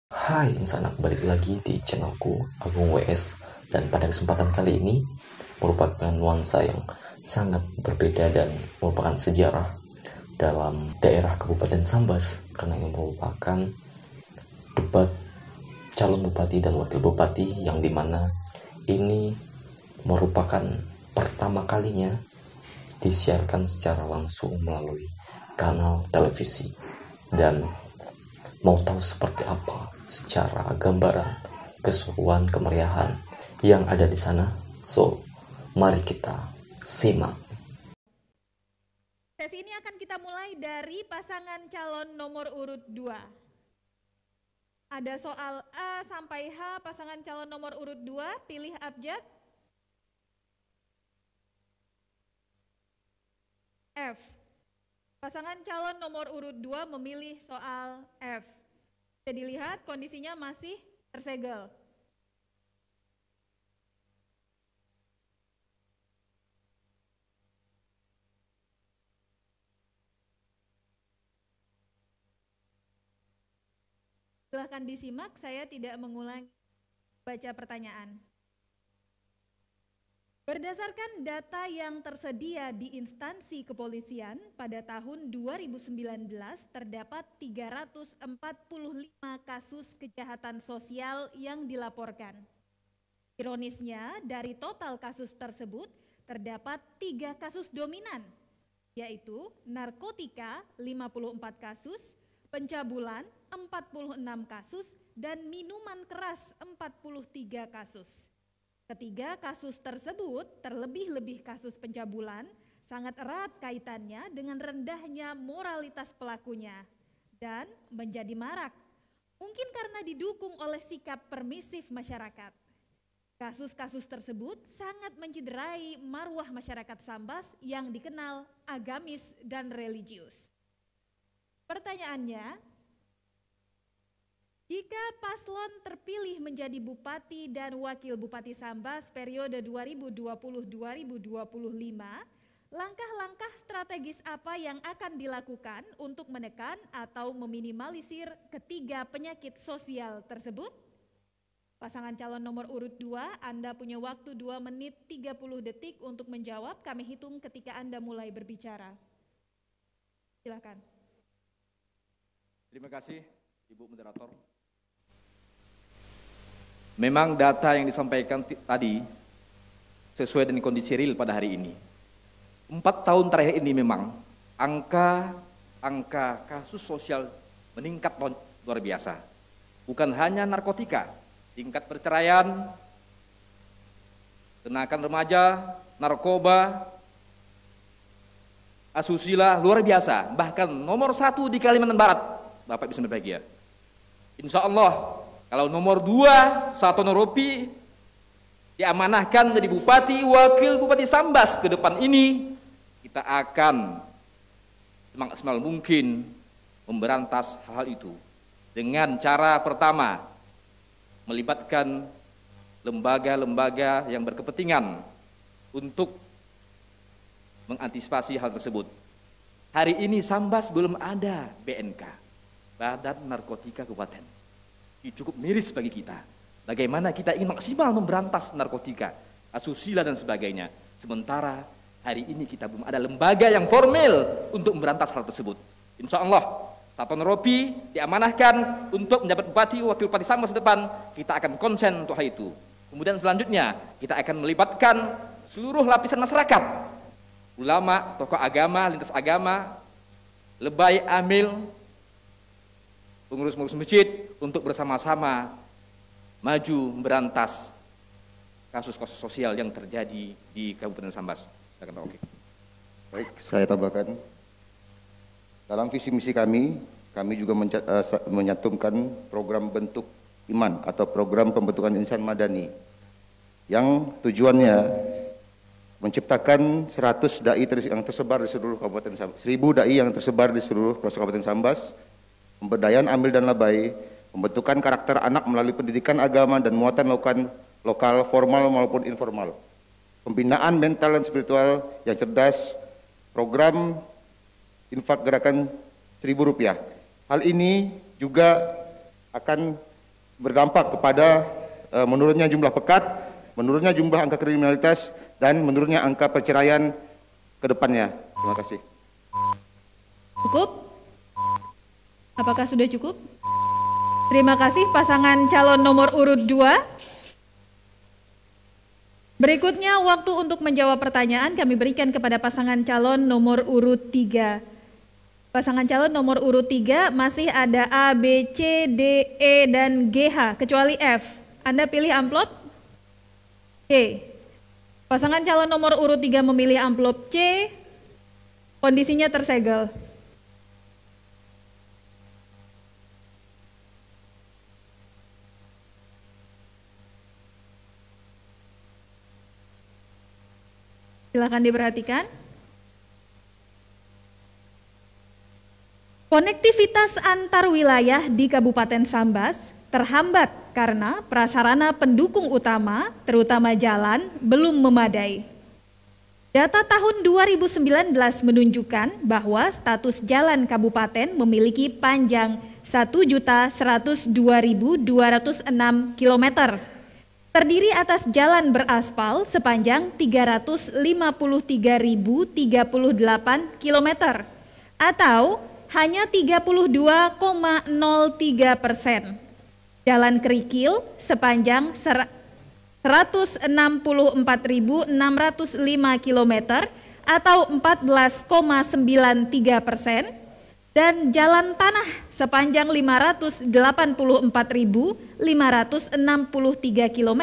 Hai Insanak, balik lagi di channelku Agung WS. Dan pada kesempatan kali ini merupakan nuansa yang sangat berbeda dan merupakan sejarah dalam daerah Kabupaten Sambas, karena ini merupakan debat calon bupati dan wakil bupati, yang dimana ini merupakan pertama kalinya disiarkan secara langsung melalui kanal televisi. Dan mau tahu seperti apa secara gambaran keseruan kemeriahan yang ada di sana? So, mari kita simak. Sesi ini akan kita mulai dari pasangan calon nomor urut 2. Ada soal A sampai H, pasangan calon nomor urut 2, pilih abjad. F. Pasangan calon nomor urut 2 memilih soal F. Bisa dilihat kondisinya masih tersegel. Silahkan disimak, saya tidak mengulangi baca pertanyaan. Berdasarkan data yang tersedia di instansi kepolisian, pada tahun 2019 terdapat 345 kasus kejahatan sosial yang dilaporkan. Ironisnya, dari total kasus tersebut terdapat 3 kasus dominan, yaitu narkotika 54 kasus, pencabulan 46 kasus, dan minuman keras 43 kasus. Ketiga kasus tersebut, terlebih-lebih kasus pencabulan, sangat erat kaitannya dengan rendahnya moralitas pelakunya dan menjadi marak, mungkin karena didukung oleh sikap permisif masyarakat. Kasus-kasus tersebut sangat mencederai marwah masyarakat Sambas yang dikenal agamis dan religius. Pertanyaannya, jika paslon terpilih menjadi Bupati dan Wakil Bupati Sambas periode 2020-2025, langkah-langkah strategis apa yang akan dilakukan untuk menekan atau meminimalisir ketiga penyakit sosial tersebut? Pasangan calon nomor urut 2, Anda punya waktu 2 menit 30 detik untuk menjawab. Kami hitung ketika Anda mulai berbicara. Silakan. Terima kasih, Ibu Moderator. Memang data yang disampaikan tadi sesuai dengan kondisi real pada hari ini. 4 tahun terakhir ini memang angka kasus sosial meningkat luar biasa. Bukan hanya narkotika, tingkat perceraian, kenakan remaja, narkoba, asusila luar biasa. Bahkan nomor 1 di Kalimantan Barat, Bapak bisa berbahagia. Insya Allah, kalau nomor 2, Satono Ropi, diamanahkan menjadi Bupati, Wakil Bupati Sambas ke depan ini, kita akan semaksimal mungkin memberantas hal-hal itu. Dengan cara pertama, melibatkan lembaga-lembaga yang berkepentingan untuk mengantisipasi hal tersebut. Hari ini Sambas belum ada BNK, Badan Narkotika Kabupaten. Cukup miris bagi kita. Bagaimana kita ingin maksimal memberantas narkotika, asusila dan sebagainya. Sementara hari ini kita belum ada lembaga yang formal untuk memberantas hal tersebut. Insya Allah, Satono Ropi diamanahkan untuk menjabat Bupati, Wakil Bupati Sambas depan, kita akan konsen untuk hal itu. Kemudian selanjutnya kita akan melibatkan seluruh lapisan masyarakat, ulama, tokoh agama, lintas agama, lebay, amil, pengurus-pengurus masjid untuk bersama-sama maju memberantas kasus-kasus sosial yang terjadi di Kabupaten Sambas. Oke. Baik, saya tambahkan. Dalam visi misi kami juga menyantumkan program bentuk iman atau program pembentukan insan madani yang tujuannya menciptakan 100 dai yang tersebar di seluruh Kabupaten Sambas, 1000 dai yang tersebar di seluruh pelosok Kabupaten Sambas, pemberdayaan amil dan labai, pembentukan karakter anak melalui pendidikan agama dan muatan lokal formal maupun informal, pembinaan mental dan spiritual yang cerdas, program infak gerakan Rp1.000. Hal ini juga akan berdampak kepada menurunnya jumlah pekat, menurunnya jumlah angka kriminalitas, dan menurunnya angka perceraian ke depannya. Terima kasih. Cukup? Apakah sudah cukup? Terima kasih pasangan calon nomor urut 2. Berikutnya waktu untuk menjawab pertanyaan kami berikan kepada pasangan calon nomor urut 3. Pasangan calon nomor urut 3 masih ada A, B, C, D, E, dan GH, kecuali F. Anda pilih amplop C. Pasangan calon nomor urut 3 memilih amplop C, kondisinya tersegel. Silakan diperhatikan. Konektivitas antar wilayah di Kabupaten Sambas terhambat karena prasarana pendukung utama, terutama jalan, belum memadai. Data tahun 2019 menunjukkan bahwa status jalan kabupaten memiliki panjang 1.102.206 km. Terdiri atas jalan beraspal sepanjang 353.038 km atau hanya 32,03%. Jalan kerikil sepanjang 164.605 km atau 14,93%. Dan jalan tanah sepanjang 584.563 km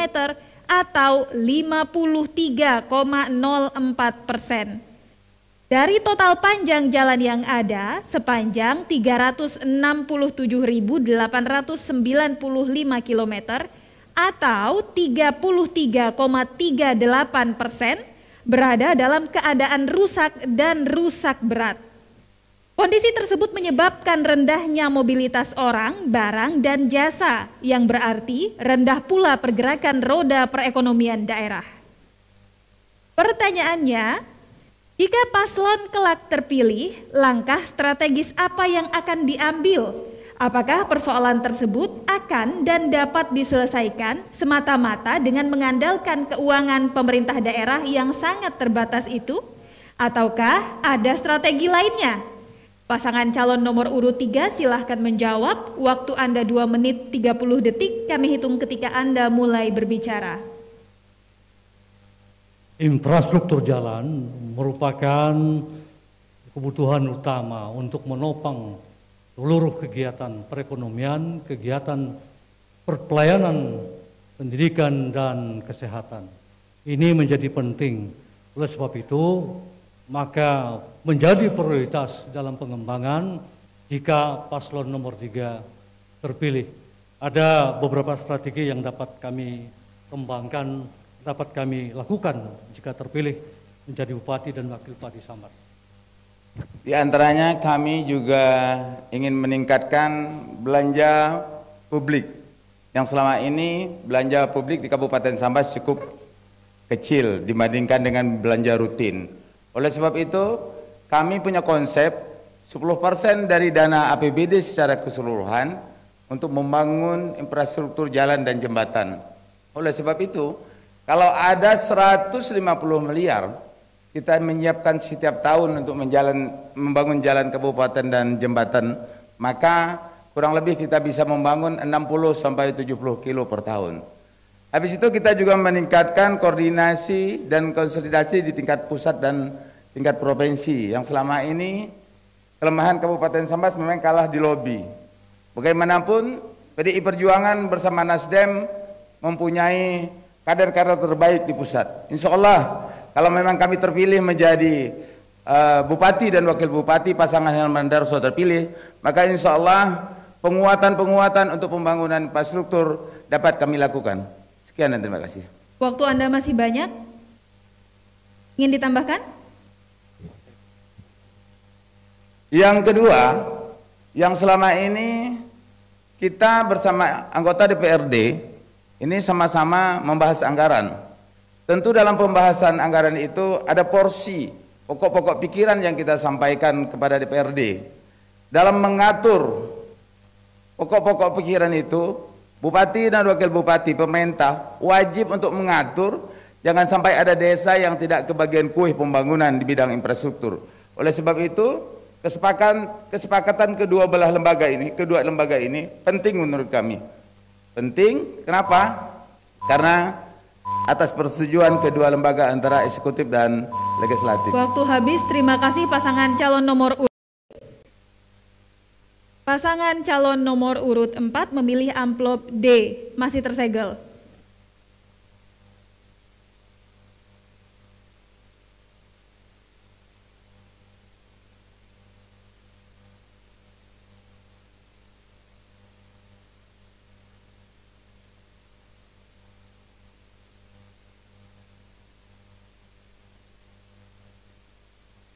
atau 53,04%. Dari total panjang jalan yang ada sepanjang 367.895 km atau 33,38% berada dalam keadaan rusak dan rusak berat. Kondisi tersebut menyebabkan rendahnya mobilitas orang, barang, dan jasa, yang berarti rendah pula pergerakan roda perekonomian daerah. Pertanyaannya, jika paslon kelak terpilih, langkah strategis apa yang akan diambil? Apakah persoalan tersebut akan dan dapat diselesaikan semata-mata dengan mengandalkan keuangan pemerintah daerah yang sangat terbatas itu? Ataukah ada strategi lainnya? Pasangan calon nomor urut 3 silahkan menjawab. Waktu Anda 2 menit 30 detik, kami hitung ketika Anda mulai berbicara. Infrastruktur jalan merupakan kebutuhan utama untuk menopang seluruh kegiatan perekonomian, kegiatan pelayanan pendidikan dan kesehatan. Ini menjadi penting. Oleh sebab itu, maka menjadi prioritas dalam pengembangan jika paslon nomor 3 terpilih. Ada beberapa strategi yang dapat kami kembangkan, dapat kami lakukan jika terpilih menjadi Bupati dan Wakil Bupati Sambas. Di antaranya kami juga ingin meningkatkan belanja publik. Yang selama ini belanja publik di Kabupaten Sambas cukup kecil dibandingkan dengan belanja rutin. Oleh sebab itu, kami punya konsep 10% dari dana APBD secara keseluruhan untuk membangun infrastruktur jalan dan jembatan. Oleh sebab itu, kalau ada 150 miliar, kita menyiapkan setiap tahun untuk membangun jalan kabupaten dan jembatan, maka kurang lebih kita bisa membangun 60 sampai 70 kilo per tahun. Habis itu kita juga meningkatkan koordinasi dan konsolidasi di tingkat pusat dan tingkat provinsi. Yang selama ini kelemahan Kabupaten Sambas memang kalah di lobi. Bagaimanapun PDI Perjuangan bersama Nasdem mempunyai kader-kader terbaik di pusat. Insya Allah kalau memang kami terpilih menjadi Bupati dan Wakil Bupati, pasangan Helman Darso terpilih, maka insya Allah penguatan-penguatan untuk pembangunan infrastruktur dapat kami lakukan. Sekian dan terima kasih. Waktu Anda masih banyak. Ingin ditambahkan? Yang kedua, yang selama ini kita bersama anggota DPRD ini sama-sama membahas anggaran. Tentu dalam pembahasan anggaran itu ada porsi pokok-pokok pikiran yang kita sampaikan kepada DPRD. Dalam mengatur pokok-pokok pikiran itu, Bupati dan wakil bupati, pemerintah wajib untuk mengatur jangan sampai ada desa yang tidak kebagian kuih pembangunan di bidang infrastruktur. Oleh sebab itu, kesepakatan kedua lembaga ini penting menurut kami. Penting, kenapa? Karena atas persetujuan kedua lembaga antara eksekutif dan legislatif. Waktu habis, terima kasih pasangan calon nomor urut. Pasangan calon nomor urut 4 memilih amplop D, masih tersegel.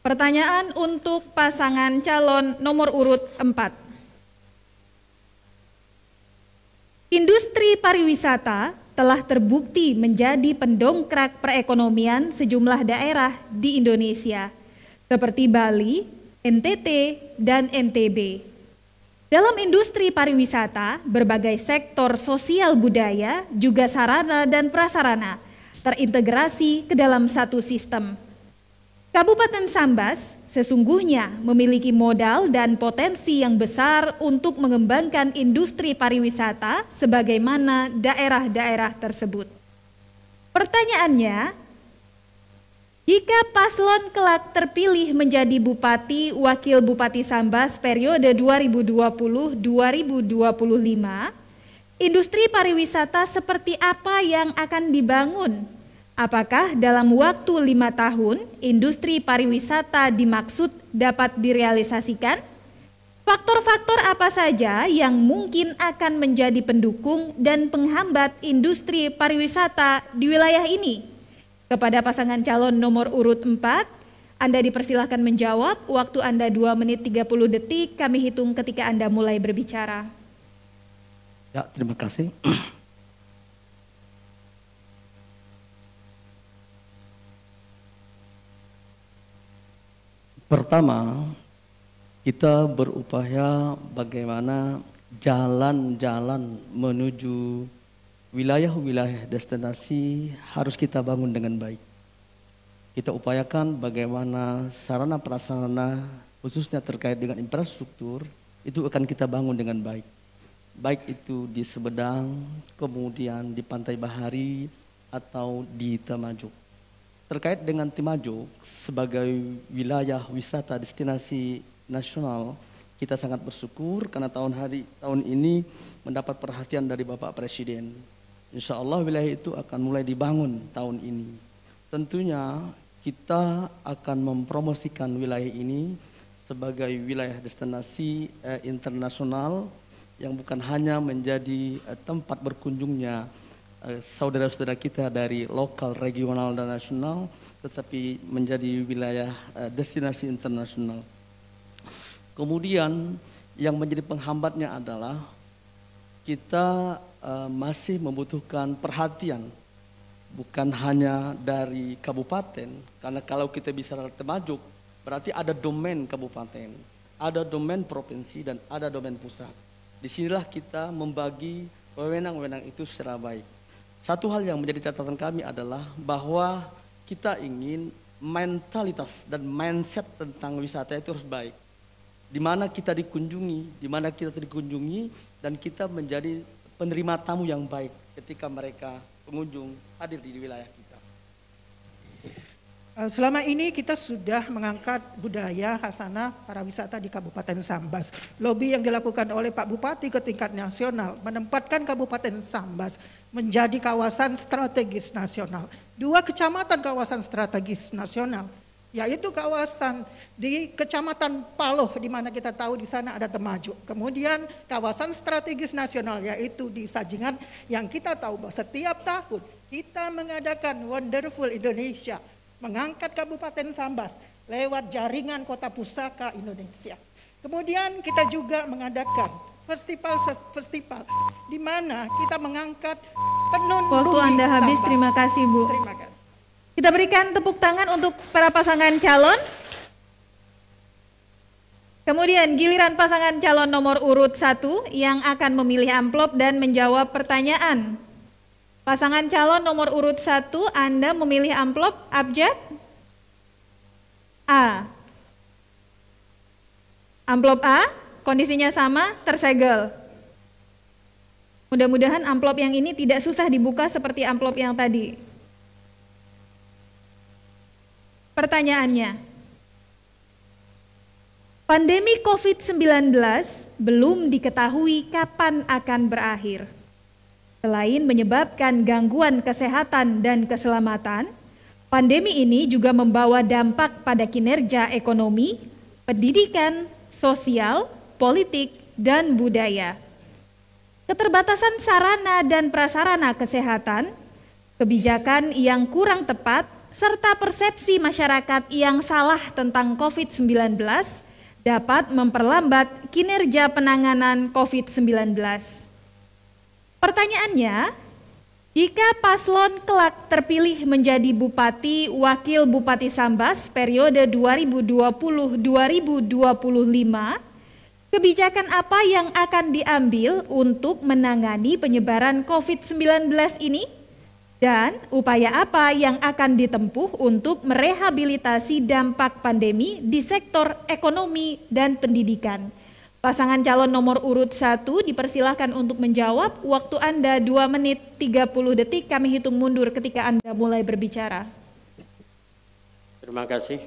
Pertanyaan untuk pasangan calon nomor urut 4. Industri pariwisata telah terbukti menjadi pendongkrak perekonomian sejumlah daerah di Indonesia, seperti Bali, NTT, dan NTB. Dalam industri pariwisata, berbagai sektor sosial budaya, juga sarana dan prasarana, terintegrasi ke dalam satu sistem. Kabupaten Sambas sesungguhnya memiliki modal dan potensi yang besar untuk mengembangkan industri pariwisata sebagaimana daerah-daerah tersebut. Pertanyaannya, jika paslon kelak terpilih menjadi Bupati Wakil Bupati Sambas periode 2020-2025, industri pariwisata seperti apa yang akan dibangun? Apakah dalam waktu 5 tahun industri pariwisata dimaksud dapat direalisasikan? Faktor-faktor apa saja yang mungkin akan menjadi pendukung dan penghambat industri pariwisata di wilayah ini? Kepada pasangan calon nomor urut 4, Anda dipersilahkan menjawab. Waktu Anda 2 menit 30 detik, kami hitung ketika Anda mulai berbicara. Ya, terima kasih. Pertama, kita berupaya bagaimana jalan-jalan menuju wilayah-wilayah destinasi harus kita bangun dengan baik. Kita upayakan bagaimana sarana prasarana khususnya terkait dengan infrastruktur itu akan kita bangun dengan baik. Baik itu di Sumedang, kemudian di Pantai Bahari atau di Temajuk. Terkait dengan Temajuk sebagai wilayah wisata destinasi nasional, kita sangat bersyukur karena tahun ini mendapat perhatian dari Bapak Presiden. Insya Allah wilayah itu akan mulai dibangun tahun ini. Tentunya kita akan mempromosikan wilayah ini sebagai wilayah destinasi internasional yang bukan hanya menjadi tempat berkunjungnya saudara-saudara kita dari lokal, regional, dan nasional, tetapi menjadi wilayah destinasi internasional. Kemudian yang menjadi penghambatnya adalah kita masih membutuhkan perhatian, bukan hanya dari kabupaten, karena kalau kita bicara Temajuk, berarti ada domain kabupaten, ada domain provinsi, dan ada domain pusat. Disinilah kita membagi wewenang-wewenang itu secara baik. Satu hal yang menjadi catatan kami adalah bahwa kita ingin mentalitas dan mindset tentang wisata itu harus baik. Di mana kita dikunjungi, dan kita menjadi penerima tamu yang baik ketika mereka pengunjung hadir di wilayah kita. Selama ini kita sudah mengangkat budaya khasanah pariwisata di Kabupaten Sambas. Lobi yang dilakukan oleh Pak Bupati ke tingkat nasional menempatkan Kabupaten Sambas menjadi kawasan strategis nasional. 2 kecamatan kawasan strategis nasional, yaitu kawasan di Kecamatan Paloh di mana kita tahu di sana ada Temajuk. Kemudian kawasan strategis nasional yaitu di Sajingan yang kita tahu bahwa setiap tahun kita mengadakan Wonderful Indonesia, mengangkat Kabupaten Sambas lewat jaringan Kota Pusaka Indonesia. Kemudian kita juga mengadakan festival di mana kita mengangkat tenun lurik. Waktu Anda habis, Sambas. terima kasih Bu. Terima kasih. Kita berikan tepuk tangan untuk para pasangan calon. Kemudian giliran pasangan calon nomor urut 1 yang akan memilih amplop dan menjawab pertanyaan. Pasangan calon nomor urut 1, Anda memilih amplop abjad A. Amplop A, kondisinya sama, tersegel. Mudah-mudahan amplop yang ini tidak susah dibuka seperti amplop yang tadi. Pertanyaannya, pandemi COVID-19 belum diketahui kapan akan berakhir. Selain menyebabkan gangguan kesehatan dan keselamatan, pandemi ini juga membawa dampak pada kinerja ekonomi, pendidikan, sosial, politik, dan budaya. Keterbatasan sarana dan prasarana kesehatan, kebijakan yang kurang tepat, serta persepsi masyarakat yang salah tentang COVID-19 dapat memperlambat kinerja penanganan COVID-19. Pertanyaannya, jika paslon kelak terpilih menjadi Bupati Wakil Bupati Sambas periode 2020-2025, kebijakan apa yang akan diambil untuk menangani penyebaran COVID-19 ini? Dan upaya apa yang akan ditempuh untuk merehabilitasi dampak pandemi di sektor ekonomi dan pendidikan? Pasangan calon nomor urut 1 dipersilahkan untuk menjawab. Waktu Anda 2 menit 30 detik, kami hitung mundur ketika Anda mulai berbicara. Terima kasih.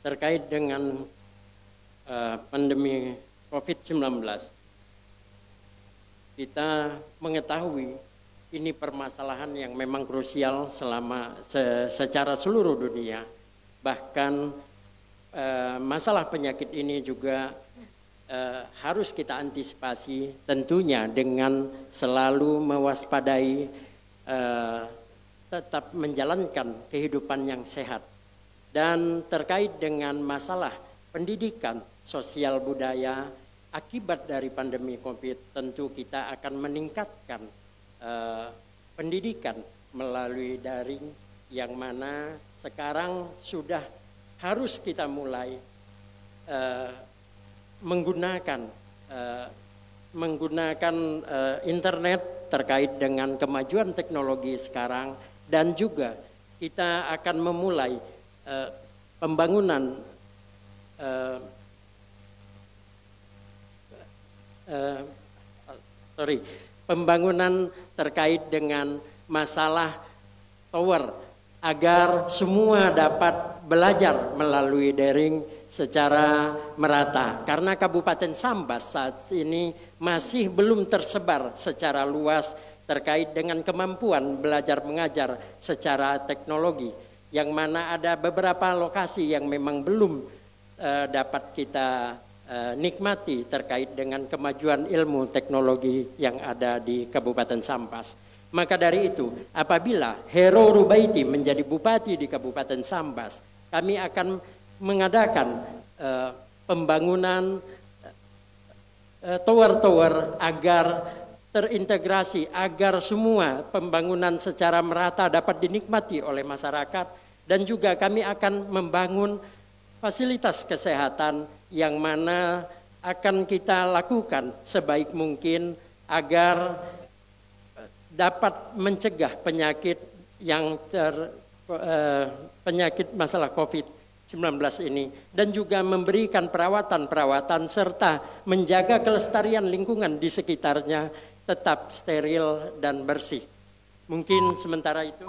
Terkait dengan pandemi COVID-19, kita mengetahui ini permasalahan yang memang krusial secara seluruh dunia. Bahkan masalah penyakit ini juga harus kita antisipasi tentunya dengan selalu mewaspadai, tetap menjalankan kehidupan yang sehat. Dan terkait dengan masalah pendidikan, sosial, budaya, akibat dari pandemi COVID, tentu kita akan meningkatkan pendidikan melalui daring, yang mana sekarang sudah harus kita mulai menggunakan internet terkait dengan kemajuan teknologi sekarang, dan juga kita akan memulai pembangunan pembangunan terkait dengan masalah tower agar semua dapat belajar melalui daring secara merata. Karena Kabupaten Sambas saat ini masih belum tersebar secara luas terkait dengan kemampuan belajar mengajar secara teknologi, yang mana ada beberapa lokasi yang memang belum dapat kita nikmati terkait dengan kemajuan ilmu teknologi yang ada di Kabupaten Sambas. Maka dari itu, apabila Hero Rubaiti menjadi bupati di Kabupaten Sambas, kami akan mengadakan pembangunan tower-tower agar terintegrasi, agar semua pembangunan secara merata dapat dinikmati oleh masyarakat, dan juga kami akan membangun fasilitas kesehatan yang mana akan kita lakukan sebaik mungkin agar dapat mencegah penyakit yang penyakit masalah COVID-19 ini, dan juga memberikan perawatan-perawatan serta menjaga kelestarian lingkungan di sekitarnya tetap steril dan bersih. Mungkin sementara itu.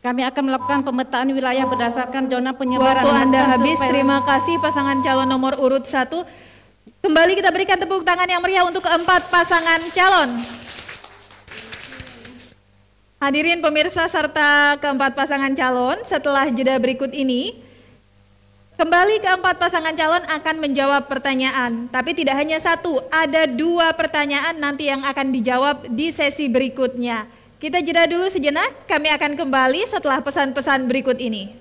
Kami akan melakukan pemetaan wilayah berdasarkan zona penyebaran. Waktu Anda habis, terima kasih pasangan calon nomor urut 1. Kembali kita berikan tepuk tangan yang meriah untuk keempat pasangan calon. Hadirin pemirsa serta keempat pasangan calon, setelah jeda berikut ini, kembali keempat pasangan calon akan menjawab pertanyaan. Tapi tidak hanya satu, ada 2 pertanyaan nanti yang akan dijawab di sesi berikutnya. Kita jeda dulu sejenak, kami akan kembali setelah pesan-pesan berikut ini.